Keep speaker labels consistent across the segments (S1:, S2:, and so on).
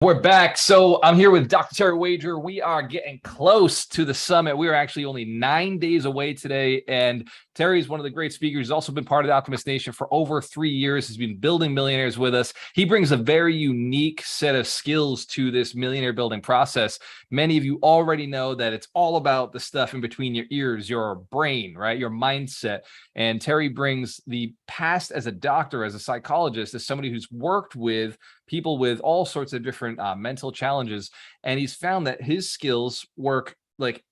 S1: We're back. So I'm here with Dr. Terry Wager. We are getting close to the summit. We are actually only 9 days away today. And Terry is one of the great speakers. He's also been part of the Alchemist Nation for over 3 years. He's been building millionaires with us. He brings a very unique set of skills to this millionaire building process. Many of you already know that it's all about the stuff in between your ears, your brain, right? Your mindset. And Terry brings the past as a doctor, as a psychologist, as somebody who's worked with people with all sorts of different mental challenges. And he's found that his skills work like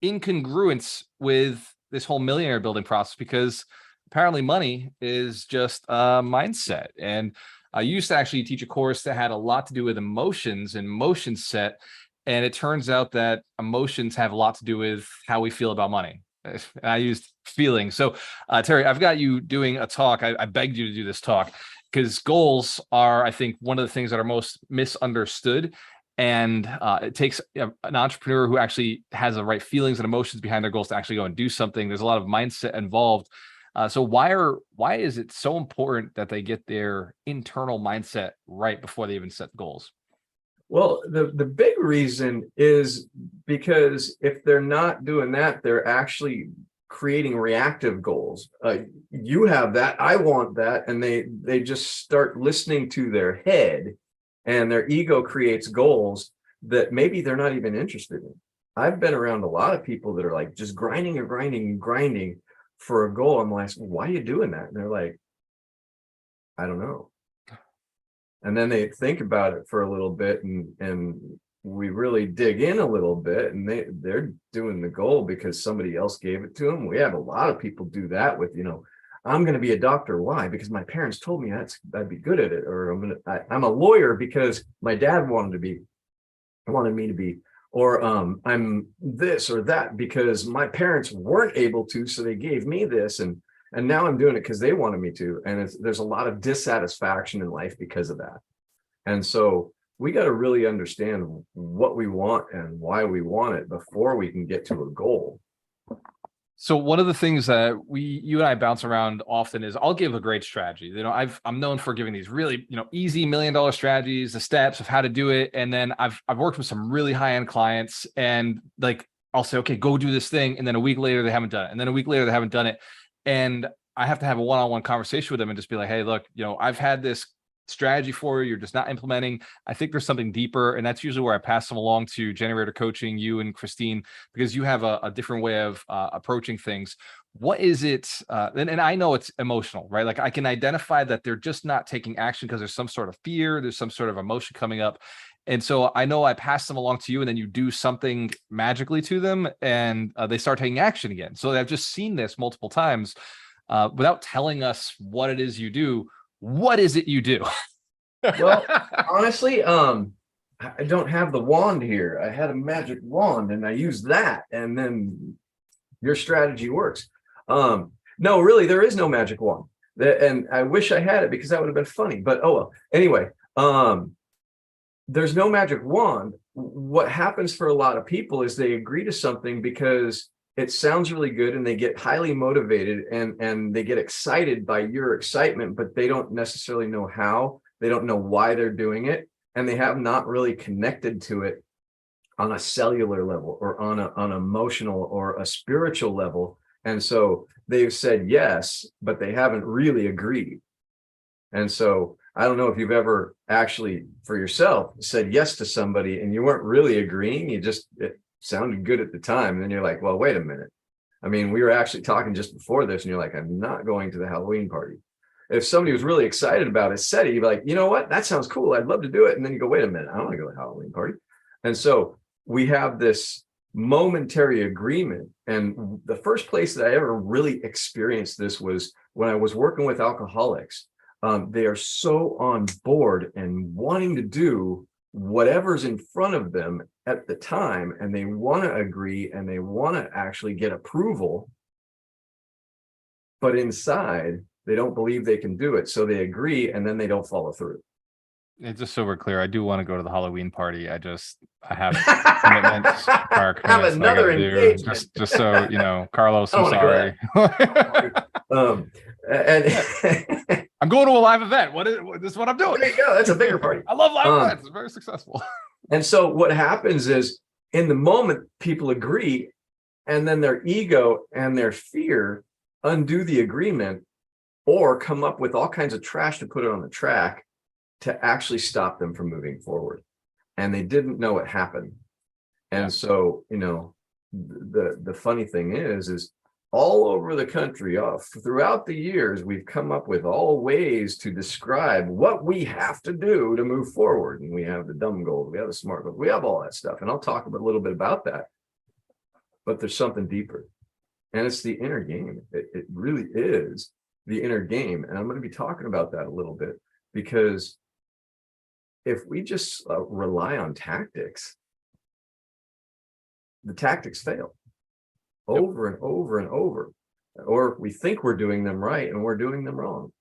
S1: in congruence with this whole millionaire building process, because apparently money is just a mindset. And I used to actually teach a course that had a lot to do with emotions and motion set. And it turns out that emotions have a lot to do with how we feel about money. I used feeling. So Terry, I've got you doing a talk. I begged you to do this talk because goals are, I think, one of the things that are most misunderstood. And it takes an entrepreneur who actually has the right feelings and emotions behind their goals to actually go and do something. There's a lot of mindset involved. So why is it so important that they get their internal mindset right before they even set goals?
S2: Well, the big reason is because if they're not doing that, they're actually creating reactive goals. You have that, I want that, and they just start listening to their head, and their ego creates goals that maybe they're not even interested in. I've been around a lot of people that are like just grinding and grinding and grinding for a goal. I'm like, why are you doing that? And they're like, I don't know. And then they think about it for a little bit, and we really dig in a little bit, and they're doing the goal because somebody else gave it to them. We have a lot of people do that with, I'm going to be a doctor. Why? Because my parents told me I'd be good at it. Or I'm a lawyer because my dad wanted me to be, or I'm this or that because my parents weren't able to, so they gave me this, and now I'm doing it because they wanted me to. And there's a lot of dissatisfaction in life because of that. And so we got to really understand what we want and why we want it before we can get to a goal.
S1: So one of the things that you and I bounce around often is I'll give a great strategy. I'm known for giving these really, easy $1 million strategies, the steps of how to do it. And then I've worked with some really high-end clients, and like, I'll say, okay, go do this thing. And then a week later, they haven't done it. And then a week later, they haven't done it. And I have to have a one-on-one conversation with them and just be like, hey, look, I've had this strategy for you. You're just not implementing. I think there's something deeper. And that's usually where I pass them along to Generator Coaching, you and Christine, because you have a different way of approaching things. What is it? And I know it's emotional, right? Like I can identify that they're just not taking action because there's some sort of fear, there's some sort of emotion coming up. And so I know I pass them along to you, and then you do something magically to them, and they start taking action again. So I've just seen this multiple times without telling us what it is you do. What is it you do?
S2: Well, honestly, I don't have the wand here. I had a magic wand and I used that, and then your strategy works. No, really, there is no magic wand. And I wish I had it because that would have been funny, but oh well. Anyway, there's no magic wand. What happens for a lot of people is they agree to something because it sounds really good and they get highly motivated and they get excited by your excitement, but they don't necessarily know how. They don't know why they're doing it, and they have not really connected to it on a cellular level or on an emotional or a spiritual level. And so they've said yes, but they haven't really agreed. And so I don't know if you've ever actually for yourself said yes to somebody and you weren't really agreeing. It sounded good at the time. And then you're like, well, wait a minute. I mean, we were actually talking just before this, and you're like, I'm not going to the Halloween party. If somebody was really excited about it, said it, you'd be like, you know what? That sounds cool. I'd love to do it. And then you go, wait a minute, I don't want to go to the Halloween party. And so we have this momentary agreement. And the first place that I ever really experienced this was when I was working with alcoholics. They are so on board and wanting to do whatever's in front of them at the time, and they want to agree and they want to actually get approval, but inside they don't believe they can do it, so they agree and then they don't follow through.
S1: It's just so we're clear, I do want to go to the Halloween party. I have commitments, prior commitments.
S2: Have another engagement.
S1: Just so Carlos, I'm sorry. I'm going to a live event. This is what I'm doing.
S2: There you go. That's a bigger party.
S1: I love live events. It's very successful.
S2: And so what happens is in the moment, people agree, and then their ego and their fear undo the agreement or come up with all kinds of trash to put it on the track to actually stop them from moving forward. And they didn't know it happened. And so, you know, the funny thing is all over the country, throughout the years, we've come up with all ways to describe what we have to do to move forward. And we have the dumb goals, we have the smart goals, we have all that stuff. And I'll talk a little bit about that. But there's something deeper. And it's the inner game. It really is the inner game. And I'm going to be talking about that a little bit, because if we just rely on tactics, the tactics fail over and over and over, or we think we're doing them right and we're doing them wrong.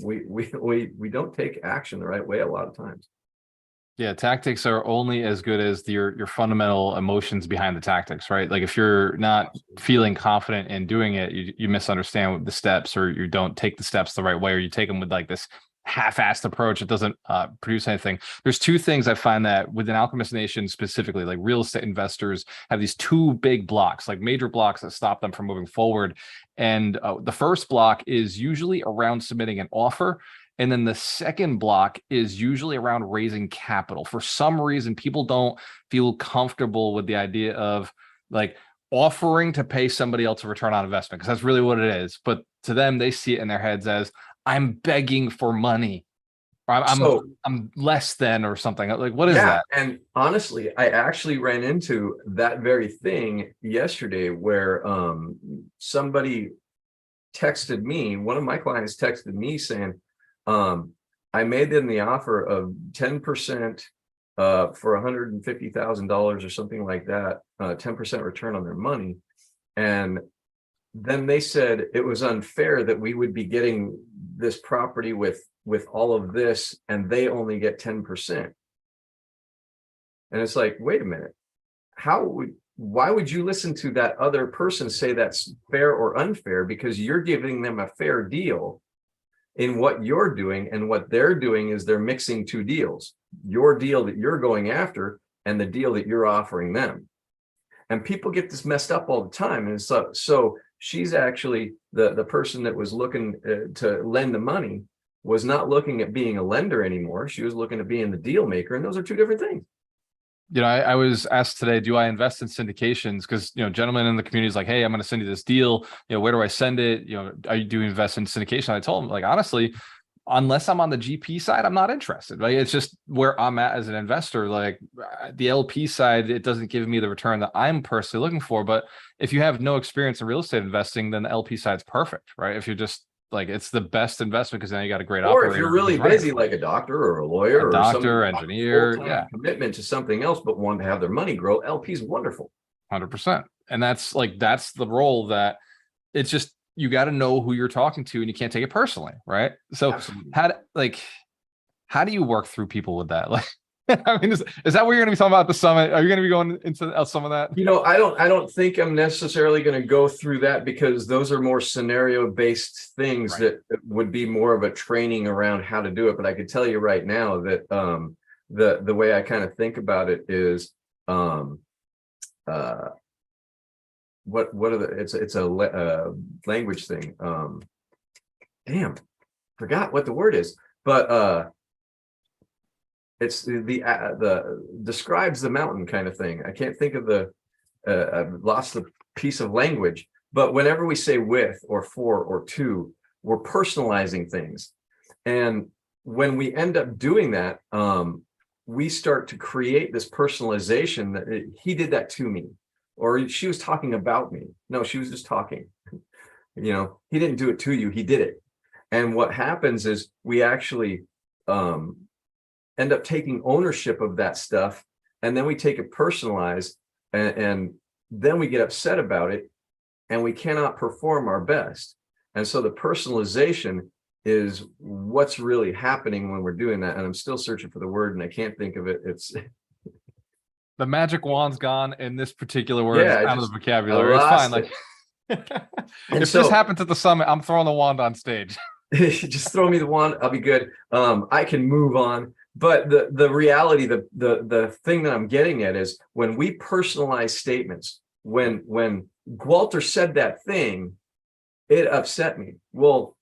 S2: We don't take action the right way a lot of times.
S1: Yeah, tactics are only as good as your fundamental emotions behind the tactics, right? Like if you're not feeling confident in doing it, you misunderstand the steps, or you don't take the steps the right way, or you take them with like this half-assed approach. It doesn't produce anything. There's two things I find that within Alchemist Nation specifically, like real estate investors have these two big blocks, like major blocks that stop them from moving forward. And the first block is usually around submitting an offer. And then the second block is usually around raising capital. For some reason, people don't feel comfortable with the idea of like offering to pay somebody else a return on investment, because that's really what it is. But to them, they see it in their heads as I'm begging for money. I'm less than or something. Like, what is that?
S2: And honestly, I actually ran into that very thing yesterday where somebody texted me, one of my clients texted me saying, I made them the offer of 10% for $150,000 or something like that, 10% return on their money. And then they said it was unfair that we would be getting this property with all of this and they only get 10%. And it's like, wait a minute, why would you listen to that other person say that's fair or unfair? Because you're giving them a fair deal in what you're doing, and what they're doing is they're mixing two deals, your deal that you're going after and the deal that you're offering them. And people get this messed up all the time. And so she's actually the person that was looking to lend the money was not looking at being a lender anymore. She was looking at being the deal maker. And those are two different things.
S1: You know, I was asked today, do I invest in syndications? Because, you know, gentlemen in the community is like, hey, I'm going to send you this deal. You know, where do I send it? You know, do you invest in syndication? I told him, like, honestly, unless I'm on the GP side, I'm not interested. Like, it's just where I'm at as an investor. Like the LP side, it doesn't give me the return that I'm personally looking for. But if you have no experience in real estate investing, then the LP side's perfect, right? If you're just like, it's the best investment because now you got a great operator.
S2: Or if you're really busy, like a doctor or a lawyer,
S1: a doctor, engineer,
S2: commitment to something else, but want to have their money grow, LP is wonderful.
S1: 100%. And that's the role that it's just, you got to know who you're talking to and you can't take it personally. Right. So how do you work through people with that? Like, I mean, is that what you're going to be talking about at the summit? Are you going to be going into some of that?
S2: You know, I don't think I'm necessarily going to go through that, because those are more scenario based things that would be more of a training around how to do it. But I could tell you right now that the way I kind of think about it is it's a language thing. Forgot what the word is, but it's the describes the mountain kind of thing. I can't think of I've lost the piece of language, but whenever we say with or for or to, we're personalizing things. And when we end up doing that, we start to create this personalization that he did that to me, or she was talking about me. No, she was just talking. You know, he didn't do it to you, he did it. And what happens is we actually end up taking ownership of that stuff, and then we take it personalized, and then we get upset about it, and we cannot perform our best. And so the personalization is what's really happening when we're doing that. And I'm still searching for the word and I can't think of it. It's
S1: the magic wand's gone, and this particular word is out of the vocabulary. It's fine. Like if this happens at the summit, I'm throwing the wand on stage.
S2: just throw me the wand, I'll be good. I can move on. But the reality, the thing that I'm getting at is when we personalize statements, when Walter said that thing, it upset me. Well,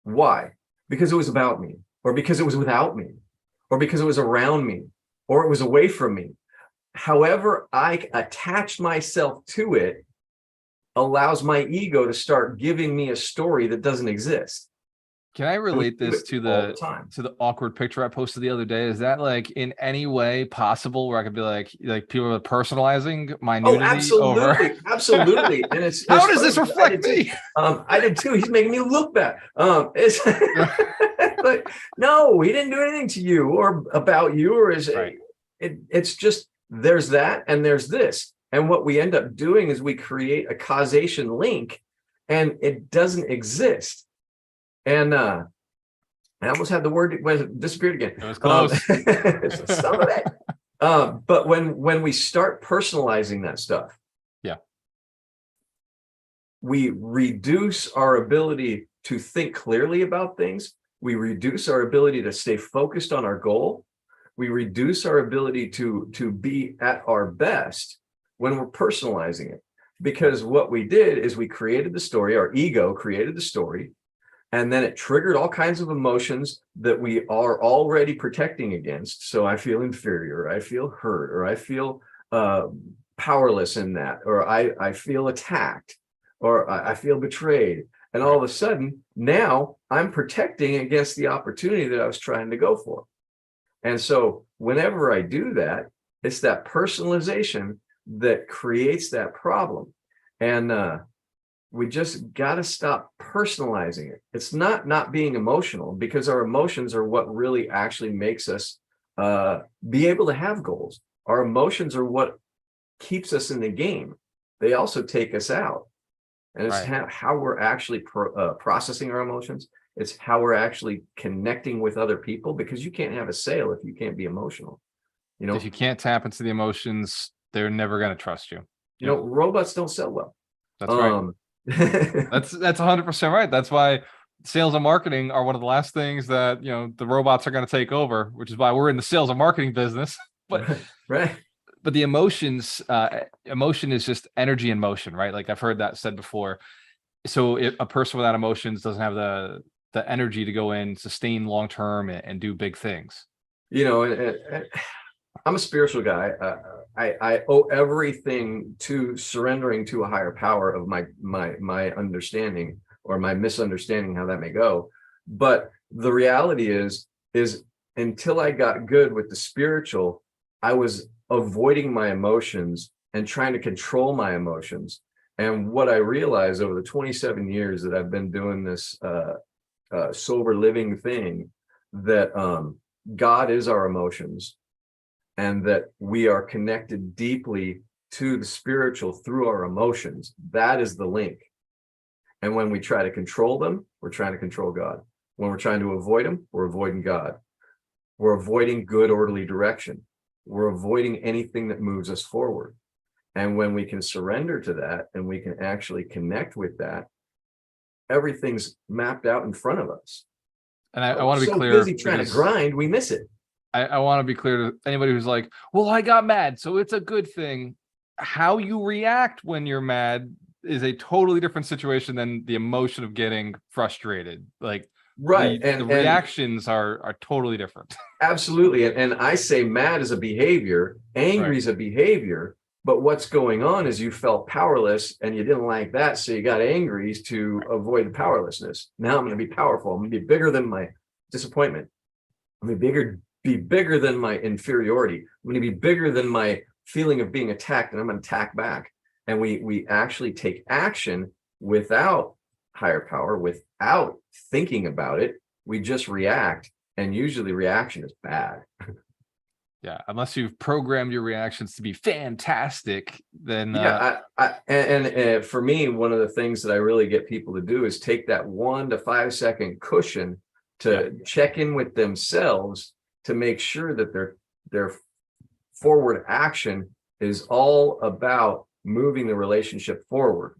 S2: why? Because it was about me, or because it was without me, or because it was around me, or it was away from me. However I attach myself to it allows my ego to start giving me a story that doesn't exist.
S1: Can I relate this to
S2: all the time.
S1: the awkward picture I posted the other day? Is that like in any way possible where I could be like people are personalizing my
S2: Oh,
S1: nudity over?
S2: absolutely, absolutely. And it's
S1: How does this reflect me?
S2: I did too. He's making me look bad. It's like, no, he didn't do anything to you or about you, or is
S1: Right.
S2: it's just there's that and there's this. And what we end up doing is we create a causation link, and it doesn't exist. And I almost had the word when it disappeared again.
S1: It was close.
S2: Some of it. But when we start personalizing that stuff,
S1: yeah,
S2: we reduce our ability to think clearly about things. We reduce our ability to stay focused on our goal. We reduce our ability to be at our best when we're personalizing it. Because what we did is we created the story, our ego created the story, and then it triggered all kinds of emotions that we are already protecting against. So I feel inferior, I feel hurt, or I feel powerless in that, or I feel attacked, or I feel betrayed. And all of a sudden, now I'm protecting against the opportunity that I was trying to go for. And so whenever I do that, it's that personalization that creates that problem. And we just got to stop personalizing it. It's not being emotional, because our emotions are what really actually makes us be able to have goals. Our emotions are what keeps us in the game. They also take us out. And it's how we're actually processing our emotions. It's how we're actually connecting with other people, because you can't have a sale if you can't be emotional. You know,
S1: if you can't tap into the emotions, they're never going to trust you.
S2: You know, robots don't sell well.
S1: That's right. That's 100% right. That's why sales and marketing are one of the last things that, you know, the robots are going to take over, which is why we're in the sales and marketing business. But but the emotions, emotion is just energy in motion, right? Like I've heard that said before. So if a person without emotions doesn't have the energy to go in, sustain long term, and do big things.
S2: You know, I'm a spiritual guy. I owe everything to surrendering to a higher power of my understanding, or my misunderstanding, how that may go. But the reality is until I got good with the spiritual, I was avoiding my emotions and trying to control my emotions. And what I realized over the 27 years that I've been doing this sober living thing, that God is our emotions, and that we are connected deeply to the spiritual through our emotions. That is the link. And when we try to control them, we're trying to control God. When we're trying to avoid them, we're avoiding God. We're avoiding good, orderly direction. We're avoiding anything that moves us forward. And when we can surrender to that, and we can actually connect with that, everything's mapped out in front of us.
S1: And I want to be clear,
S2: busy trying to grind, we miss it.
S1: I want to be clear to anybody who's like, well, I got mad, so it's a good thing. How you react when you're mad is a totally different situation than the emotion of getting frustrated. Like, the reactions are totally different.
S2: Absolutely. And I say mad is a behavior, angry is a behavior, but what's going on is you felt powerless and you didn't like that, so you got angry to avoid the powerlessness. Now I'm going to be powerful. I'm going to be bigger than my disappointment. I'm going to be bigger than my inferiority. I'm going to be bigger than my feeling of being attacked, and I'm going to attack back. And we actually take action without higher power, without thinking about it. We just react, and usually reaction is bad.
S1: Yeah, unless you've programmed your reactions to be fantastic, then
S2: for me, one of the things that I really get people to do is take that 1 to 5 second cushion to check in with themselves, to make sure that their forward action is all about moving the relationship forward.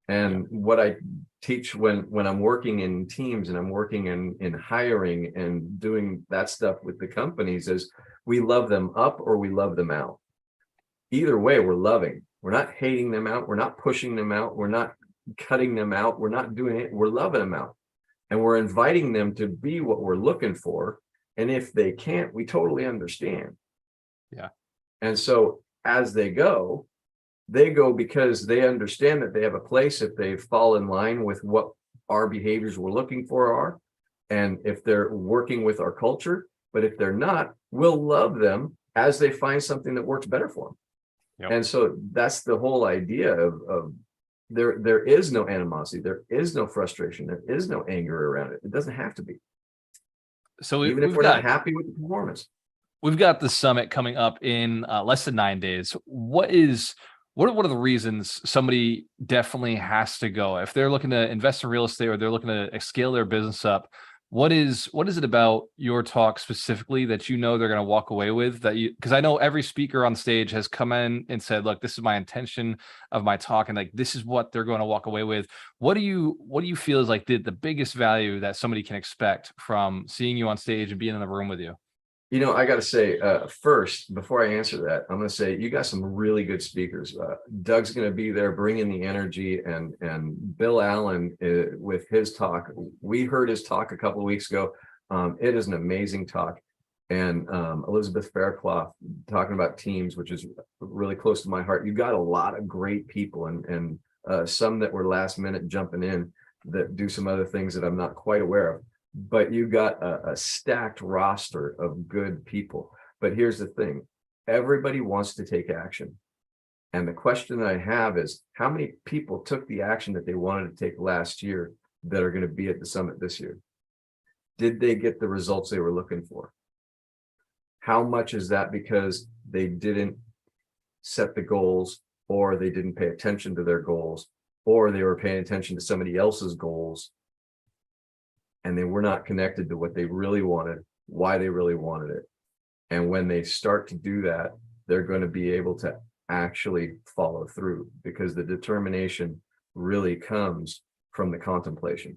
S2: And what I teach when I'm working in teams and I'm working in hiring and doing that stuff with the companies is we love them up or we love them out. Either way, we're loving. We're not hating them out. We're not pushing them out. We're not cutting them out. We're not doing it. We're loving them out. And we're inviting them to be what we're looking for. And if they can't, we totally understand.
S1: Yeah.
S2: And so as they go because they understand that they have a place if they fall in line with what our behaviors we're looking for are, and if they're working with our culture. But if they're not, we'll love them as they find something that works better for them. Yep. And so that's the whole idea of there is no animosity, there is no frustration, there is no anger around it. It doesn't have to be. So even if we're not happy with the performance.
S1: We've got the summit coming up in less than 9 days. What are the reasons somebody definitely has to go? If they're looking to invest in real estate or they're looking to scale their business up, what is it about your talk specifically that they're going to walk away with because I know every speaker on stage has come in and said, look, this is my intention of my talk. And like, this is what they're going to walk away with. What do you feel is like the biggest value that somebody can expect from seeing you on stage and being in the room with you?
S2: I got to say, first, before I answer that, I'm going to say you got some really good speakers. Doug's going to be there bringing the energy, and Bill Allen with his talk. We heard his talk a couple of weeks ago. It is an amazing talk. And Elizabeth Faircloth talking about teams, which is really close to my heart. You got a lot of great people and some that were last minute jumping in that do some other things that I'm not quite aware of. But you got a stacked roster of good people. But here's the thing, everybody wants to take action. And the question I have is, how many people took the action that they wanted to take last year that are going to be at the summit this year? Did they get the results they were looking for? How much is that because they didn't set the goals, or they didn't pay attention to their goals, or they were paying attention to somebody else's goals, and they were not connected to what they really wanted, why they really wanted it. And when they start to do that, they're going to be able to actually follow through, because the determination really comes from the contemplation.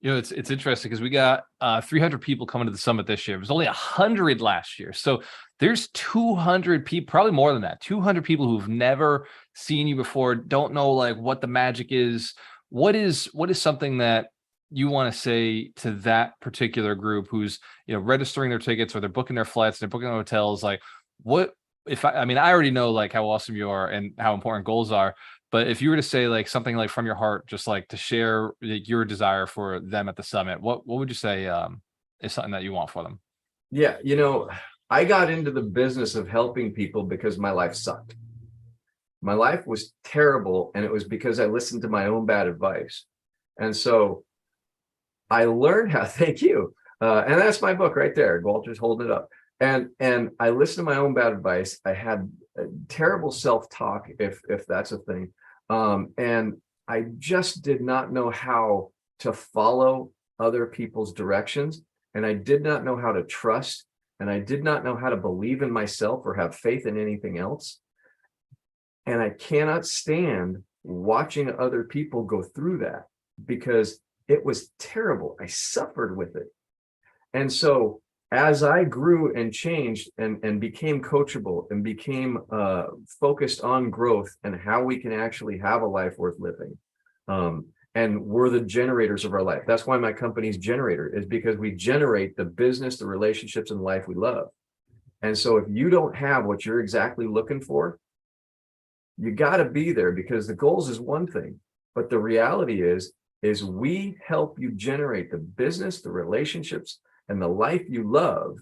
S1: It's interesting because we got 300 people coming to the summit this year. It was only 100 last year. So there's 200 people, probably more than that, 200 people who've never seen you before, don't know like what the magic is. What is something that you want to say to that particular group who's registering their tickets, or they're booking their flights, they're booking their hotels? Like, what if I already know like how awesome you are and how important goals are, but if you were to say like something like from your heart, just like to share your desire for them at the summit, what would you say is something that you want for them?
S2: Yeah, I got into the business of helping people because my life sucked. My life was terrible, and it was because I listened to my own bad advice. And so I learned how, thank you. And that's my book right there. Walter's holding it up. And I listened to my own bad advice. I had terrible self-talk, if that's a thing. And I just did not know how to follow other people's directions. And I did not know how to trust. And I did not know how to believe in myself or have faith in anything else. And I cannot stand watching other people go through that, because it was terrible. I suffered with it. And so as I grew and changed and became coachable and became focused on growth and how we can actually have a life worth living, and we're the generators of our life. That's why my company's Generator, is because we generate the business, the relationships, and life we love. And so if you don't have what you're exactly looking for, you got to be there, because the goals is one thing, but the reality is we help you generate the business, the relationships, and the life you love.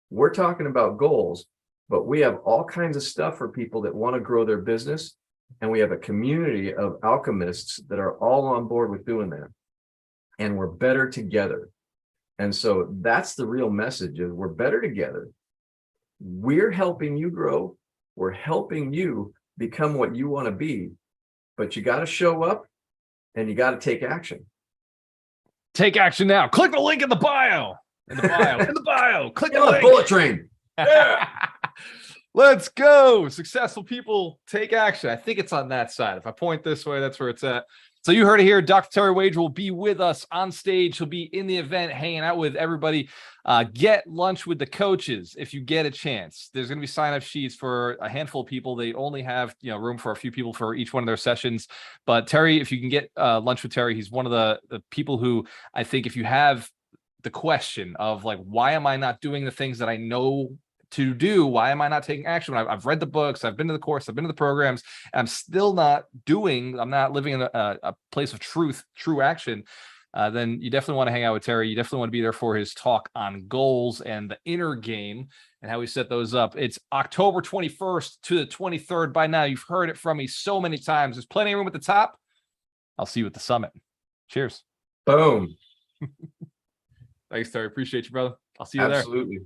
S2: We're talking about goals, but we have all kinds of stuff for people that want to grow their business. And we have a community of alchemists that are all on board with doing that. And we're better together. And so that's the real message, is we're better together. We're helping you grow. We're helping you become what you want to be, but you got to show up. And you got to take action.
S1: Take action now. Click the link in the bio. In the bio. Click the link.
S2: Bullet train. Yeah.
S1: Let's go. Successful people take action. I think it's on that side. If I point this way, that's where it's at. So you heard it here. Dr. Terry Wager will be with us on stage. He'll be in the event, hanging out with everybody. Get lunch with the coaches if you get a chance. There's going to be sign-up sheets for a handful of people. They only have room for a few people for each one of their sessions. But Terry, if you can get lunch with Terry, he's one of the people who I think if you have the question of like, why am I not doing the things that I know to do? Why am I not taking action? I've read the books, I've been to the course, I've been to the programs, and I'm still not doing, I'm not living in a place of true action. Then you definitely want to hang out with Terry. You definitely want to be there for his talk on goals and the inner game and how we set those up. It's October 21st to the 23rd. By now, you've heard it from me so many times. There's plenty of room at the top. I'll see you at the summit. Cheers.
S2: Boom.
S1: Thanks, Terry. Appreciate you, brother. I'll see you there.
S2: Absolutely.